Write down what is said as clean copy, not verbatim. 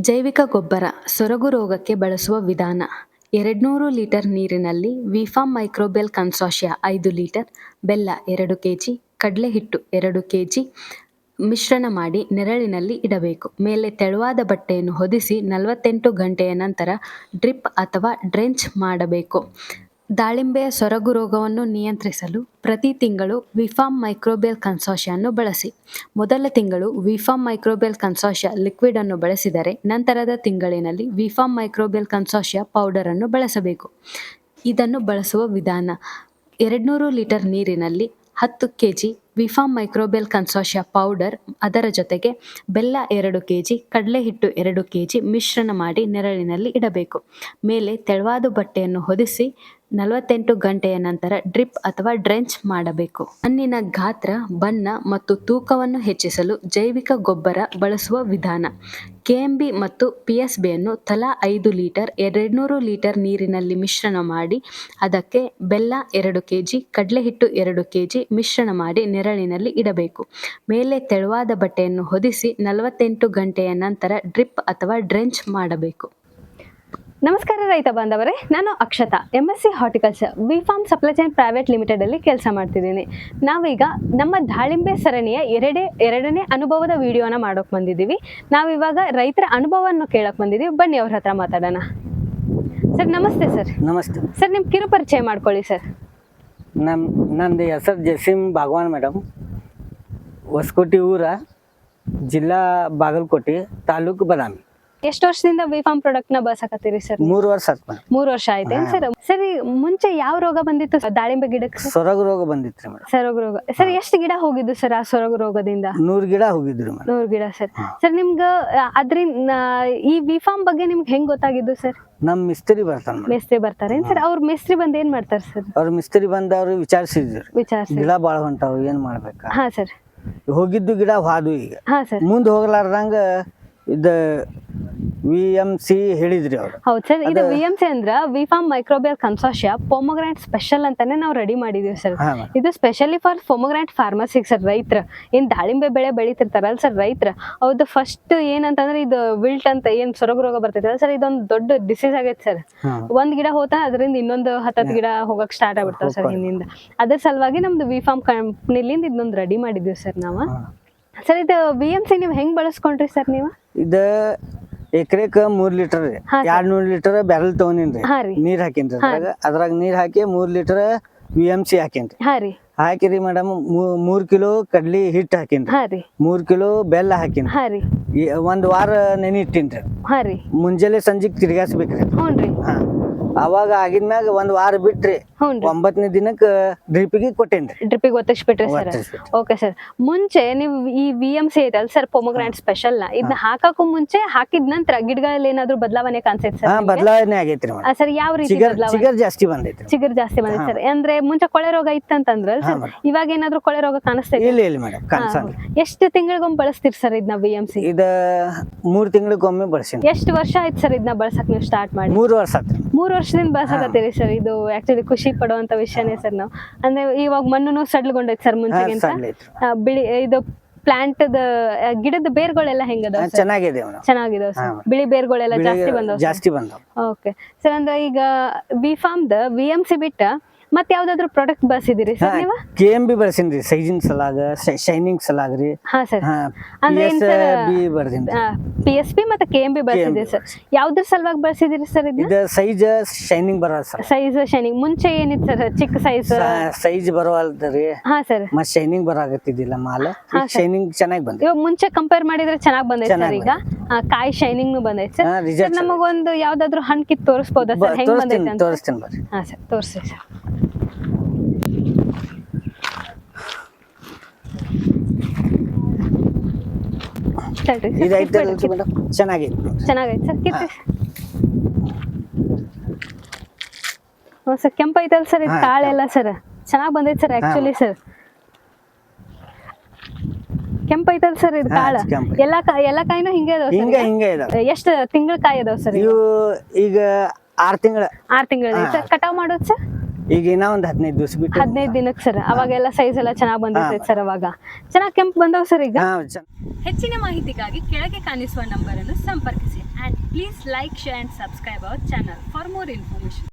ಜೈವಿಕ ಗೊಬ್ಬರ ಸೊರಗು ರೋಗಕ್ಕೆ ಬಳಸುವ ವಿಧಾನ. 200 ಲೀಟರ್ ನೀರಿನಲ್ಲಿ ವಿಫಾರ್ಮ್ ಮೈಕ್ರೋಬಿಯಲ್ ಕನ್ಸಾರ್ಟಿಯಾ 5 ಲೀಟರ್, ಬೆಲ್ಲ 2 ಕೆಜಿ, ಕಡಲೆ ಹಿಟ್ಟು 2 ಕೆಜಿ ಮಿಶ್ರಣ ಮಾಡಿ ನೆರಳಿನಲ್ಲಿ ಇಡಬೇಕು. ಮೇಲೆ ತೆಳುವಾದ ಬಟ್ಟೆಯನ್ನು ಹೊದಿಸಿ 48 ಗಂಟೆಯ ನಂತರ ಡ್ರಿಪ್ ಅಥವಾ ಡ್ರೆಂಚ್ ಮಾಡಬೇಕು. ದಾಳಿಂಬೆಯ ಸೊರಗು ರೋಗವನ್ನು ನಿಯಂತ್ರಿಸಲು ಪ್ರತಿ ತಿಂಗಳು ವಿಫಾರ್ಮ್ ಮೈಕ್ರೋಬಿಯಲ್ ಕನ್ಸಾರ್ಟಿಯಾವನ್ನು ಬಳಸಿ. ಮೊದಲ ತಿಂಗಳು ವಿಫಾರ್ಮ್ ಮೈಕ್ರೋಬಿಯಲ್ ಕನ್ಸಾರ್ಟಿಯಾ ಲಿಕ್ವಿಡ್ ಅನ್ನು ಬಳಸಿದರೆ ನಂತರದ ತಿಂಗಳಿನಲ್ಲಿ ವಿಫಾರ್ಮ್ ಮೈಕ್ರೋಬಿಯಲ್ ಕನ್ಸಾರ್ಟಿಯಾ ಪೌಡರ್ ಅನ್ನು ಬಳಸಬೇಕು. ಇದನ್ನು ಬಳಸುವ ವಿಧಾನ: 200 ಲೀಟರ್ ನೀರಿನಲ್ಲಿ 10 ಕೆಜಿ ವಿಫಾರ್ಮ್ ಮೈಕ್ರೋಬಿಯಲ್ ಕನ್ಸಾರ್ಟಿಯಾ ಪೌಡರ್, ಅದರ ಜೊತೆಗೆ ಬೆಲ್ಲ 2 ಕೆಜಿ, ಕಡಲೆ ಹಿಟ್ಟು 2 ಕೆಜಿ ಮಿಶ್ರಣ ಮಾಡಿ ನೆರಳಿನಲ್ಲಿ ಇಡಬೇಕು. ಮೇಲೆ ತೆಳುವಾದ ಬಟ್ಟೆಯನ್ನು ಹೊದಿಸಿ 48 ಗಂಟೆಯ ನಂತರ ಡ್ರಿಪ್ ಅಥವಾ ಡ್ರೆಂಚ್ ಮಾಡಬೇಕು. ಮಣ್ಣಿನ ಗಾತ್ರ, ಬಣ್ಣ ಮತ್ತು ತೂಕವನ್ನು ಹೆಚ್ಚಿಸಲು ಜೈವಿಕ ಗೊಬ್ಬರ ಬಳಸುವ ವಿಧಾನ: ಕೆಎಂಬಿ ಮತ್ತು ಪಿಎಸ್ಬಿಯನ್ನು ತಲಾ 5 ಲೀಟರ್ 200 ಲೀಟರ್ ನೀರಿನಲ್ಲಿ ಮಿಶ್ರಣ ಮಾಡಿ ಅದಕ್ಕೆ ಬೆಲ್ಲ 2 ಕೆಜಿ, ಕಡಲೆ ಹಿಟ್ಟು 2 ಕೆಜಿ ಮಿಶ್ರಣ ಮಾಡಿ ನೆರಳಿನಲ್ಲಿ ಇಡಬೇಕು. ಮೇಲೆ ತೆಳುವಾದ ಬಟ್ಟೆಯನ್ನು ಹೊದಿಸಿ 48 ಗಂಟೆಯ ನಂತರ ಡ್ರಿಪ್ ಅಥವಾ ಡ್ರೆಂಚ್ ಮಾಡಬೇಕು. ನಮಸ್ಕಾರ ರೈತ ಬಾಂಧವರೇ, ನಾನು Akshata, MSc horticulture, Vfarm supply chain private ಲಿಮಿಟೆಡಲ್ಲಿ ಕೆಲಸ ಮಾಡ್ತಿದ್ದೀನಿ. ನಾವೀಗ ನಮ್ಮ ದಾಳಿಂಬೆ ಸರಣಿಯ ಎರಡನೇ ಅನುಭವದ ವಿಡಿಯೋನ ಮಾಡೋಕೆ ಬಂದಿದ್ದೀವಿ. ನಾವಿವಾಗ ರೈತರ ಅನುಭವವನ್ನು ಕೇಳಕ್ಕೆ ಬಂದಿದ್ದೀವಿ. ಬನ್ನಿ ಅವ್ರ ಹತ್ರ ಮಾತಾಡೋಣ. ಸರ್ ನಮಸ್ತೆ. ಸರ್ ನಮಸ್ತೆ ಸರ್, ನಿಮ್ಮ ಕಿರು ಪರಿಚಯ ಮಾಡ್ಕೊಳ್ಳಿ ಸರ್. ನಂದು ಹೆಸರು ಜಸೀಮ್ ಬಾಗವಾನ್ ಮೇಡಮ್. ಹೊಸಕೋಟೆ ಊರ, ಜಿಲ್ಲಾ ಬಾಗಲಕೋಟೆ, ತಾಲೂಕು ಬದಾಮಿ. ಎಷ್ಟು ವರ್ಷದಿಂದ ವಿಫಾರ್ಮ್ ಪ್ರಾಡಕ್ಟ್ ನ ಬಳಸಕತ್ತೀರಿ ಸರ್? 3 ವರ್ಷ ಆಯ್ತು ಮೇಡಮ್. 3 ವರ್ಷ ಆಯ್ತು ಸರ್. ಸರಿ, ಮುಂಚೆ ಯಾವ ರೋಗ ಬಂದಿತ್ತು ದಾಳಿಂಬೆ ಗಿಡಕ್ಕೆ? ಸೊರಗು ರೋಗ ಬಂದಿತ್ತು ಮೇಡಮ್. ಸೊರಗು ರೋಗ. ಸರ್, ಎಷ್ಟು ಗಿಡ ಹೋಗಿದ್ದು ಸರ್ ಆ ಸೊರಗು ರೋಗದಿಂದ? 100 ಗಿಡ ಹೋಗಿದ್ರು ಮೇಡಮ್. 100 ಗಿಡ ಸರ್. ಸರ್, ನಿಮ್ಗೆ ಅದ್ರಿಂದ ಈ ವಿಫಾರ್ಮ್ ಬಗ್ಗೆ ನಿಮ್ಗೆ ಹೆಂಗ್ ಗೊತ್ತಾಗಿದ್ದು ಸರ್? ನಮ್ ಮಿಸ್ತ್ರಿ ಬರ್ತಾನೆ ಮೇಡಮ್. ಮೇಸ್ತ್ರಿ ಬರ್ತಾರೆ ಸರ್. ಅವ್ರ ಮೇಸ್ತ್ರಿ ಬಂದ್ ಏನ್ ಮಾಡ್ತಾರೆ ಸರ್? ಅವ್ರ ಮಿಸ್ತ್ರಿ ಬಂದ ಅವ್ರು ವಿಚಾರಿಸಿದ್ರು, ಗಿಡ ಬಾಳ ಹೊಂಟಾವ್, ಏನ್ ಮಾಡ್ಬೇಕಾ? ಹಾ ಸರ್. ಹೋಗಿದ್ದು ಗಿಡ ಹಾದು. ಈಗ ಹಾ ಸರ್. ಮುಂದೆ ಹೋಗ್ಲಾರ್ದಂಗ ಇದು VMC ಹೇಳಿದ್ರಿ ಅವ್ರು. ಹೌದು ಸರ್. ಇದು VMC ಅಂದ್ರ ವಿಫಾರ್ಮ್ ಮೈಕ್ರೋಬಿಯಲ್ ಕನ್ಸಾರ್ಟಿಯಾ ಪೊಮೊಗ್ರಾನೇಟ್ ಸ್ಪೆಷಲ್ ಅಂತಾನೆ ನಾವು ರೆಡಿ ಮಾಡಿದೀವಿ ಸರ್. ಇದು ಸ್ಪೆಷಲಿ ಫಾರ್ ಪೊಮೊಗ್ರಾನೇಟ್ ಫಾರ್ಮರ್ಸಿಗೆ ಸರ್. ರೈತರ ಏನ್ ದಾಳಿಂಬೆ ಬೆಳೆ ಬೆಳಿತಿರ್ತಾರಲ್ಲ ಸರ್, ರೈತರ ಅವ್ರದ್ದು ಫಸ್ಟ್ ಏನಂತಂದ್ರೆ ಇದು ವಿಲ್ಟ್ ಅಂತ ಏನ್ ಸೊರಗು ರೋಗ ಬರ್ತೈತಲ್ಲ ಸರ್, ಇದೊಂದು ದೊಡ್ಡ ಡಿಸೀಸ್ ಆಗೈತೆ ಸರ್. ಒಂದ್ ಗಿಡ ಹೋತಾ ಅದರಿಂದ ಇನ್ನೊಂದು 10 ಗಿಡ ಹೋಗಕ್ ಸ್ಟಾರ್ಟ್ ಆಗ್ಬಿಡ್ತಾವ ಸರ್ ಹಿಂದಿಂದ. ಅದ್ರ ಸಲುವಾಗಿ ನಮ್ದು ವಿಫಾರ್ಮ್ ಕಂಪ್ನಿಲಿಂದ ಇದೊಂದು ರೆಡಿ ಮಾಡಿದೀವಿ ಸರ್ ನಾವು. ಸರ್, ಇದು VMC ನೀವು ಹೆಂಗ್ ಬಳಸ್ಕೊಂಡ್ರಿ ಸರ್ ನೀವು? ಇದು ಎಕರೆಕ 3 ಲೀಟರ್ 200 ಲೀಟರ್ ಬ್ಯಾರಲ್ ತಗೊಂಡಿನ್ರಿ, ನೀರ್ ಹಾಕಿನ್ರಿ. ಅದ್ರಾಗ ನೀರ್ ಹಾಕಿ 3 ಲೀಟರ್ VMC ಹಾಕಿನ್ರಿ. ಹಾಕಿರಿ ಮೇಡಮ್. 3 ಕಿಲೋ ಕಡ್ಲಿ ಹಿಟ್ಟು ಹಾಕಿನ್ರಿ, 3 ಕಿಲೋ ಬೆಲ್ಲ ಹಾಕಿನ್ರಿ. 1 ವಾರ ನೆನೆ ಇಟ್ಟಿನ್ರಿ. ಮುಂಜಾನೆ ಸಂಜೆಗ್ ತಿರ್ಗಾಸ್ಬೇಕ್ರಿ. ಅವಾಗ ಆಗಿದ್ಮ್ಯಾಗ 1 ವಾರ ಬಿಟ್ರಿ 9ನೇ ದಿನಕ್ಕ ಡ್ರಿಪ್ಪಿಗೆ ಕೊಟ್ಟೇನ್ರಿ. ಡ್ರಿಪ್ಪಿಗೆ ಒತ್ತಿಸ್ಬಿಟ್ರಿ ಸರ್. Okay sir. ಮುಂಚೆ ನೀವು ಈ VMC ಐತಲ್ಲ ಸರ್, ಪೊಮೊಗ್ರಾನೇಟ್ ಸ್ಪೆಷಲ್ ನ ಇದನ್ನ ಹಾಕಕ್ಕೂ ಮುಂಚೆ ಹಾಕಿದ ನಂತರ ಗಿಡಗಳಲ್ಲಿ ಏನಾದ್ರು ಬದಲಾವಣೆ ಕಾಣಿಸ್ತೈತೆ ಸರ್? ಬದಲಾವಣೆ ಆಗೈತ್ರಿ ಸರ್. ಯಾವ ರೀತಿ ಚಿಗರ್ ಜಾಸ್ತಿ ಬಂದೈತ್ರಿ. ಚಿಗರ್ ಜಾಸ್ತಿ ಬಂದೈತೆ ಸರ್. ಅಂದ್ರೆ ಮುಂಚೆ ಕೊಳೆ ರೋಗ ಇತ್ತಂತಂದ್ರ ಇವಾಗ ಏನಾದ್ರು ಕೊಳೆ ರೋಗ ಕಾಣಿಸ್ತೈತೆ? ಇಲ್ಲ ಮೇಡಮ್, ಕಾಣಿಸಲ್ಲ. ಎಷ್ಟು ತಿಂಗಳಿಗೊಮ್ಮೆ ಬಳಸ್ತೀರಿ ಸರ್ ಇದನ್ನ VMC? ಇದ 3 ತಿಂಗಳಿಗೊಮ್ಮೆ ಬಳಸ್ತೀನಿ. ಎಷ್ಟು ವರ್ಷ ಆಯ್ತು ಸರ್ ಇದನ್ನ ಬಳಸಕ್ ನೀವು ಸ್ಟಾರ್ಟ್ ಮಾಡಿ? 3 ವರ್ಷ ಆಯ್ತು. 3 ವರ್ಷದಿಂದ ಬಳಸಕತ್ತೀರಿ ಸರ್. ಇದು ಆಕ್ಚುಲಿ ಖುಷಿ ಪಡುವಂತ ವಿಷಯನೇ ಸರ್. ನಾವು ಅಂದ್ರೆ ಇವಾಗ ಮಣ್ಣು ಸಡ್ಲಗೊಂಡೈತೆ ಸರ್ ಮುಂಚೆಗಿಂತ. ಬಿಳಿ ಇದು ಪ್ಲಾಂಟ್ ಗಿಡದ ಬೇರ್ಗಳೆಲ್ಲ ಹೆಂಗದ? ಚೆನ್ನಾಗಿದಾವ ಸರ್. ಬಿಳಿ ಬೇರ್ಗಳೆಲ್ಲ ಜಾಸ್ತಿ ಬಂದವ. Okay sir. ಅಂದ್ರೆ ಈಗ ವಿಫಾರ್ಮ್ VMC ಬಿಟ್ಟ ಮತ್ತೆ ಯಾವ್ದಾದ್ರು ಪ್ರಾಡಕ್ಟ್ ಬಳಸಿದಿರಿ ಸರ್ ನೀವು? KMB ಬಳಸಿನ್ರಿ, ಸೈಜಿಂಗ್ ಸಲಾಗ, ಶೈನಿಂಗ್ ಸಲಾಗ್ರಿ. ಹಾ ಸರ್. ಅಂದ್ರೆ PSB ಮತ್ತೆ KMB ಬಳಸಿದಿರಿ ಸರ್. ಯಾವ್ದ್ರ ಸಲುವಾಗಿ ಬಳಸಿದಿರಿ ಸರ್ ಇದನ್ನ? ಇದು ಸೈಜ್ ಶೈನಿಂಗ್ ಬರಲ್ಲ ಸರ್. Size shining. ಮುಂಚೆ ಏನಿತ್ತು ಸರ್? ಚಿಕ್ಕ ಸೈಜ್ ಬರವಲ್ದ್ರಿ. ಹಾ ಸರ್. ಮತ್ತೆ ಶೈನಿಂಗ್ ಬರಾಗತ್ತಿದ್ದಿಲ್ಲ ಮಾಲ್. ಶೈನಿಂಗ್ ಚೆನ್ನಾಗಿ ಬಂದಿದೆ. ಇವಾಗ ಮುಂಚೆ ಕಂಪೇರ್ ಮಾಡಿದ್ರೆ ಚೆನ್ನಾಗಿ ಬಂದೈತೆ ಸರ್. ಈಗ ಕಾಯಿ ಶೈನಿಂಗ್ ನು ಬಂದೈತೆ ಸರ್. ನಮಗೊಂದು ಯಾವ್ದಾದ್ರು ಹಣ್ಣು ಕಿತ್ತು ತೋರಿಸಬಹುದಾ ಸರ್ ಹೆಂಗ್ ಬಂದೈತೆ ಅಂತ? ತೋರಿಸ್ತೀನಿ ಬರ್ರಿ. ಹಾ ಸರ್, ತೋರಿಸಿ ಸರ್. ಚೆನ್ನಾಗೈತೆ ಸರ್. ಕಿತ್ತಿ ಸರ್. ಕೆಂಪ ಐತಲ್ಲ ಸರ್ ಇದು ಕಾಳೆಲ್ಲ ಸರ್? ಚೆನ್ನಾಗಿ ಬಂದೈತೆ ಸರ್ ಆಕ್ಚುಲಿ ಸರ್. ಕೆಂಪ ಐತಲ್ಲ ಸರ್ ಇದು ಕಾಳು? ಎಲ್ಲ ಕಾಯಿನೂ ಹಿಂಗೆ ಅದಾವ? ಎಷ್ಟು ತಿಂಗಳ ಕಾಯಿ ಅದಾವ ಸರ್? ಈಗ 6 ತಿಂಗಳ ಸರ್. ಕಟಾವ್ ಮಾಡೋದು ಸರ್? ಈಗ ಇನ್ನ ಒಂದು 15 ದಿವಸ ಬಿಟ್ಟು 15 ದಿನಕ್ಕೆ ಸರ್. ಅವಾಗೆಲ್ಲ ಸೈಜ್ ಎಲ್ಲ ಚೆನ್ನಾಗಿ ಬಂದಿರ್ತೈತೆ ಸರ್. ಅವಾಗ ಚೆನ್ನಾಗಿ ಕೆಂಪು ಬಂದವ ಸರ್. ಈಗ ಹೆಚ್ಚಿನ ಮಾಹಿತಿಗಾಗಿ ಕೆಳಗೆ ಕಾಣಿಸುವ ನಂಬರ್ ಅನ್ನು ಸಂಪರ್ಕಿಸಿ. And please like, share and subscribe our channel for more information.